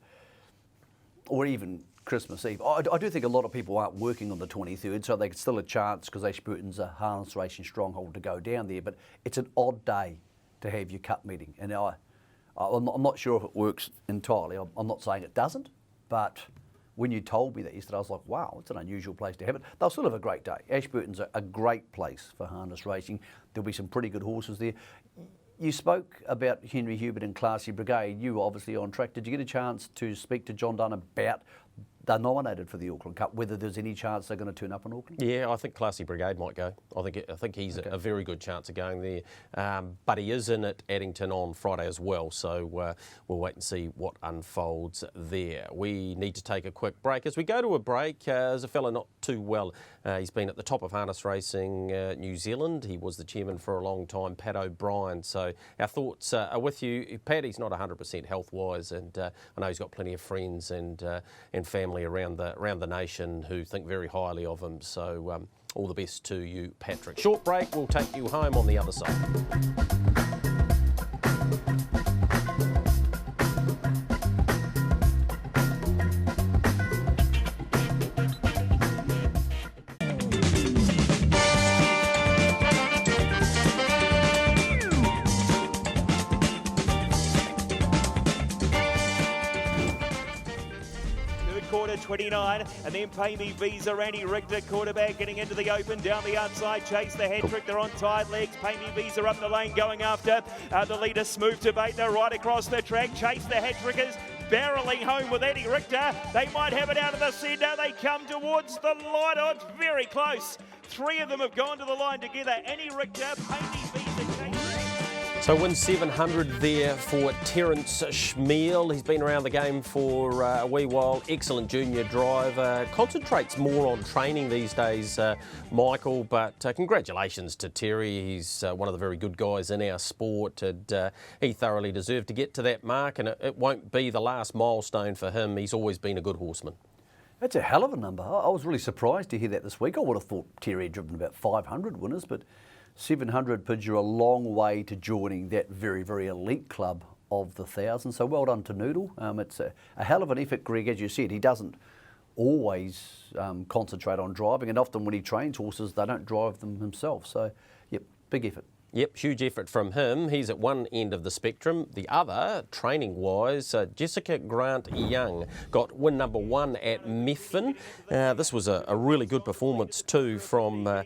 or even Christmas Eve. I do think a lot of people aren't working on the 23rd, so there's still a chance, because Ashburton's a harness racing stronghold, to go down there. But it's an odd day to have your cup meeting, and I'm not sure if it works entirely. I'm not saying it doesn't, but when you told me that yesterday, I was like, wow, it's an unusual place to have it. They'll still have a great day. Ashburton's a great place for harness racing. There'll be some pretty good horses there. You spoke about Henry Hubert and Classy Brigade. You were obviously on track. Did you get a chance to speak to John Dunn about they're nominated for the Auckland Cup, whether there's any chance they're going to turn up in Auckland? Yeah, I think Classy Brigade might go. I think he's a very good chance of going there. But he is in at Addington on Friday as well, so we'll wait and see what unfolds there. We need to take a quick break. As we go to a break, there's a fella not too well. He's been at the top of harness racing New Zealand. He was the chairman for a long time, Pat O'Brien. So our thoughts are with you. Pat, he's not 100% health-wise, and I know he's got plenty of friends and family around the nation who think very highly of him. So all the best to you, Patrick. Short break, we'll take you home on the other side. 29, and then Pay Me Visa, Randy Richter, quarterback getting into the open, down the outside, Chase the Hat Trick, they're on tight legs, Pay Me Visa up the lane going after the leader, Smooth Debate, they're right across the track, Chase the Hat Trickers barreling home with Eddie Richter. They might have it out of the centre. They come towards the line. Oh, it's very close. Three of them have gone to the line together. Eddie Richter, Pay Me Visa, Chase. So win 700 there for Terence Schmiel. He's been around the game for a wee while. Excellent junior driver. Concentrates more on training these days, Michael. But congratulations to Terry. He's one of the very good guys in our sport. And he thoroughly deserved to get to that mark. And it won't be the last milestone for him. He's always been a good horseman. That's a hell of a number. I was really surprised to hear that this week. I would have thought Terry had driven about 500 winners, but 700 puts you a long way to joining that very, very elite club of the 1,000. So well done to Noodle. It's a hell of an effort, Greg. As you said, he doesn't always concentrate on driving, and often when he trains horses, they don't drive them himself. So, yep, big effort. Yep, huge effort from him. He's at one end of the spectrum. The other, training-wise, Jessica Grant-Young got win number 1 at Methven. This was a really good performance too from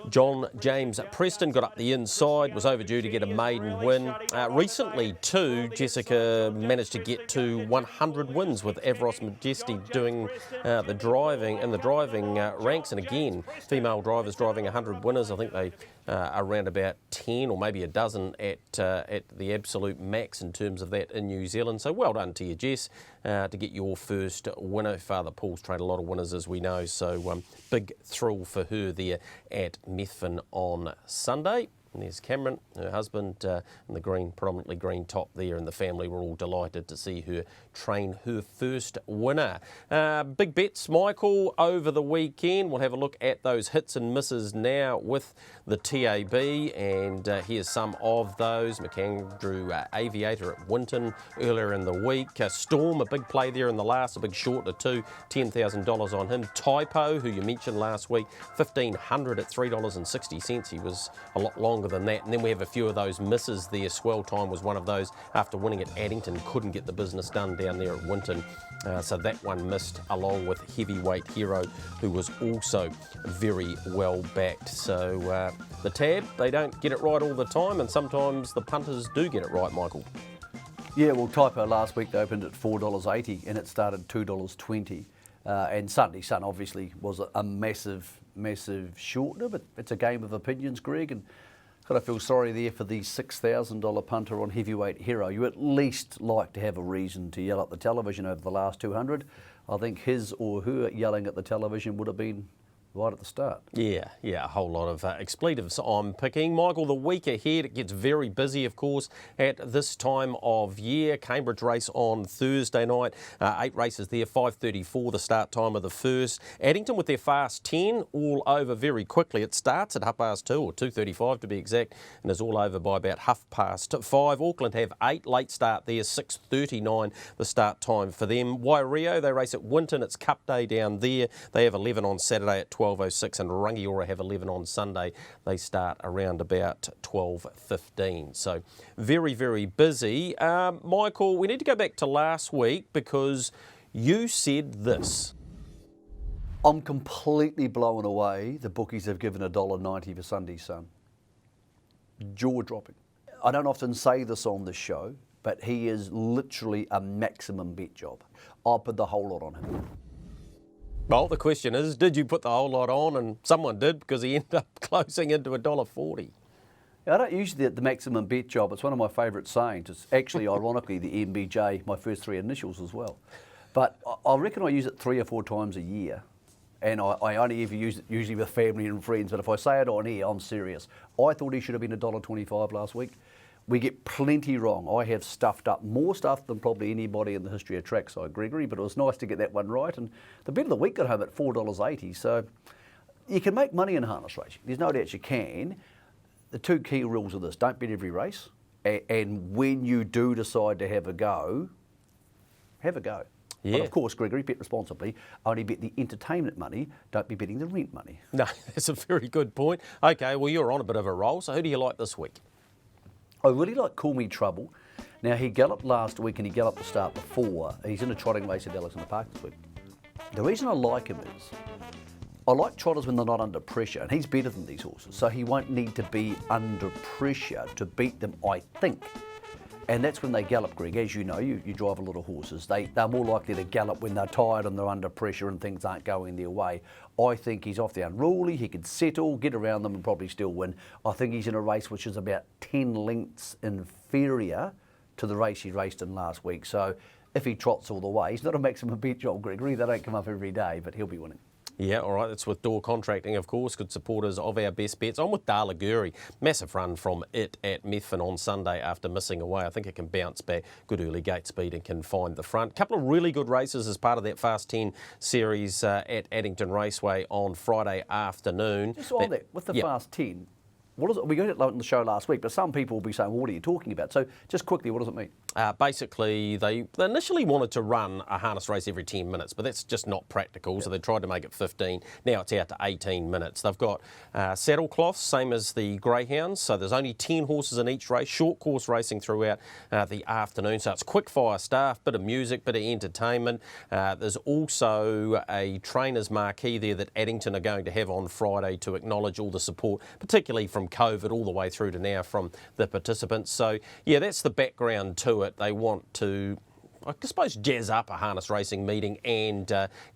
John James Preston. Got up the inside, was overdue to get a maiden win. Recently too, Jessica managed to get to 100 wins with Avros Majesty doing the driving in the driving ranks. And again, female drivers driving 100 winners. I think they are around about 10 or maybe a dozen at the absolute max in terms of that in New Zealand. So well done to you, Jess, to get your first winner. Father Paul's trained a lot of winners, as we know, so big thrill for her there at Methven on Sunday. And there's Cameron, her husband, in the green, predominantly green top there, and the family were all delighted to see her train her first winner. Big bets, Michael, over the weekend. We'll have a look at those hits and misses now with the TAB, and here's some of those. McAndrew Aviator at Winton earlier in the week. Storm, a big play there in the last, a big shorter too, $10,000 on him. Typo, who you mentioned last week, $1,500 at $3.60. He was a lot longer than that. And then we have a few of those misses there. Swell Time was one of those after winning at Addington, couldn't get the business done down there at Winton. So that one missed, along with Heavyweight Hero, who was also very well backed. So the tab, they don't get it right all the time, and sometimes the punters do get it right, Michael. Yeah, well, Typo last week they opened at $4.80 and it started $2.20. And Sunday Sun obviously was a massive shortener, but it's a game of opinions, Greg, and got to feel sorry there for the $6,000 punter on Heavyweight Hero. You at least like to have a reason to yell at the television over the last 200. I think his or her yelling at the television would have been right at the start. Yeah, a whole lot of expletives I'm picking. Michael, the week ahead, it gets very busy, of course, at this time of year. Cambridge race on Thursday night, 8 races there, 5:34 the start time of the first. Addington with their fast 10, all over very quickly. It starts at 2:30 or 2:35 to be exact, and is all over by about 5:30. Auckland have 8, late start there, 6:39 the start time for them. Wairio, they race at Winton, it's Cup Day down there. They have 11 on Saturday at 12:06, and Rangiora have 11 on Sunday. They start around about 12:15. So very, very busy. Michael, we need to go back to last week because you said this. I'm completely blown away. The bookies have given $1.90 for Sunday Sun. Jaw-dropping. I don't often say this on the show, but he is literally a maximum bet job. I'll put the whole lot on him. Well, the question is, did you put the whole lot on? And someone did, because he ended up closing into $1.40. I don't usually the maximum bet job. It's one of my favourite sayings. It's actually, ironically, the MBJ, my first 3 initials as well. But I reckon I use it 3 or 4 times a year. And I only ever use it usually with family and friends. But if I say it on here, I'm serious. I thought he should have been $1.25 last week. We get plenty wrong. I have stuffed up more stuff than probably anybody in the history of trackside, Gregory, but it was nice to get that one right. And the bet of the week got home at $4.80. So you can make money in harness racing. There's no doubt you can. The 2 key rules of this: don't bet every race. And when you do decide to have a go, have a go. Yeah. But of course, Gregory, bet responsibly. Only bet the entertainment money. Don't be betting the rent money. No, that's a very good point. Okay, well, you're on a bit of a roll. So who do you like this week? I really like Call Me Trouble. Now, he galloped last week and he galloped the start before. He's in a trotting race at Alexandra Park this week. The reason I like him is I like trotters when they're not under pressure, and he's better than these horses, so he won't need to be under pressure to beat them, I think. And that's when they gallop, Greg. As you know, you drive a lot of horses. They're more likely to gallop when they're tired and they're under pressure and things aren't going their way. I think he's off the unruly. He can settle, get around them and probably still win. I think he's in a race which is about 10 lengths inferior to the race he raced in last week. So if he trots all the way, he's not a maximum beat job, Gregory. They don't come up every day, but he'll be winning. Yeah, all right, that's with Door Contracting, of course, good supporters of our best bets. I'm with Darlaguri. Massive run from it at Methven on Sunday after missing away. I think it can bounce back, good early gate speed and can find the front. Couple of really good races as part of that Fast 10 series at Addington Raceway on Friday afternoon. Just on that, with the Fast 10, what is it? We got it on the show last week, but some people will be saying, well, what are you talking about? So just quickly, what does it mean? Basically, they initially wanted to run a harness race every 10 minutes, but that's just not practical, so they tried to make it 15. Now it's out to 18 minutes. They've got saddle cloths, same as the greyhounds, so there's only 10 horses in each race, short course racing throughout the afternoon, so it's quick fire staff, bit of music, bit of entertainment. There's also a trainer's marquee there that Addington are going to have on Friday to acknowledge all the support, particularly from COVID all the way through to now from the participants. So, yeah, that's the background to it. They want to, I suppose, jazz up a harness racing meeting and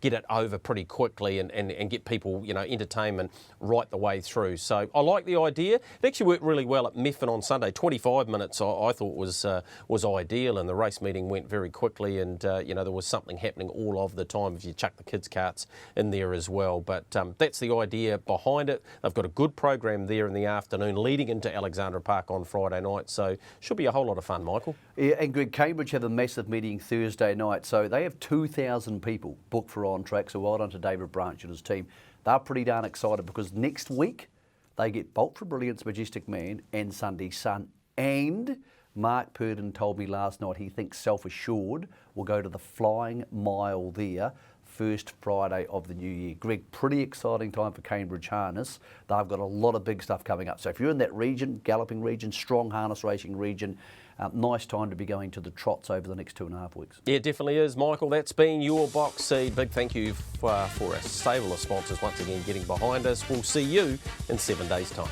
get it over pretty quickly and get people, you know, entertainment right the way through. So I like the idea. It actually worked really well at Methven on Sunday. 25 minutes I thought was ideal, and the race meeting went very quickly, and you know, there was something happening all of the time if you chuck the kids' carts in there as well. But that's the idea behind it. They've got a good program there in the afternoon leading into Alexandra Park on Friday night, so should be a whole lot of fun, Michael. Yeah, and Greg, Cambridge have a massive meeting Thursday night, so they have 2,000 people booked for On Track, so well done to David Branch and his team. They're pretty darn excited because next week they get Bolt for Brilliance, Majestic Man and Sunday Sun, and Mark Purdon told me last night he thinks Self Assured will go to the Flying Mile there first Friday of the new year. Greg, pretty exciting time for Cambridge Harness. They've got a lot of big stuff coming up. So if you're in that region, galloping region, strong harness racing region, nice time to be going to the trots over the next 2.5 weeks. Yeah, it definitely is, Michael. That's been your box seed. Big thank you for a stable of sponsors once again getting behind us. We'll see you in 7 days' time.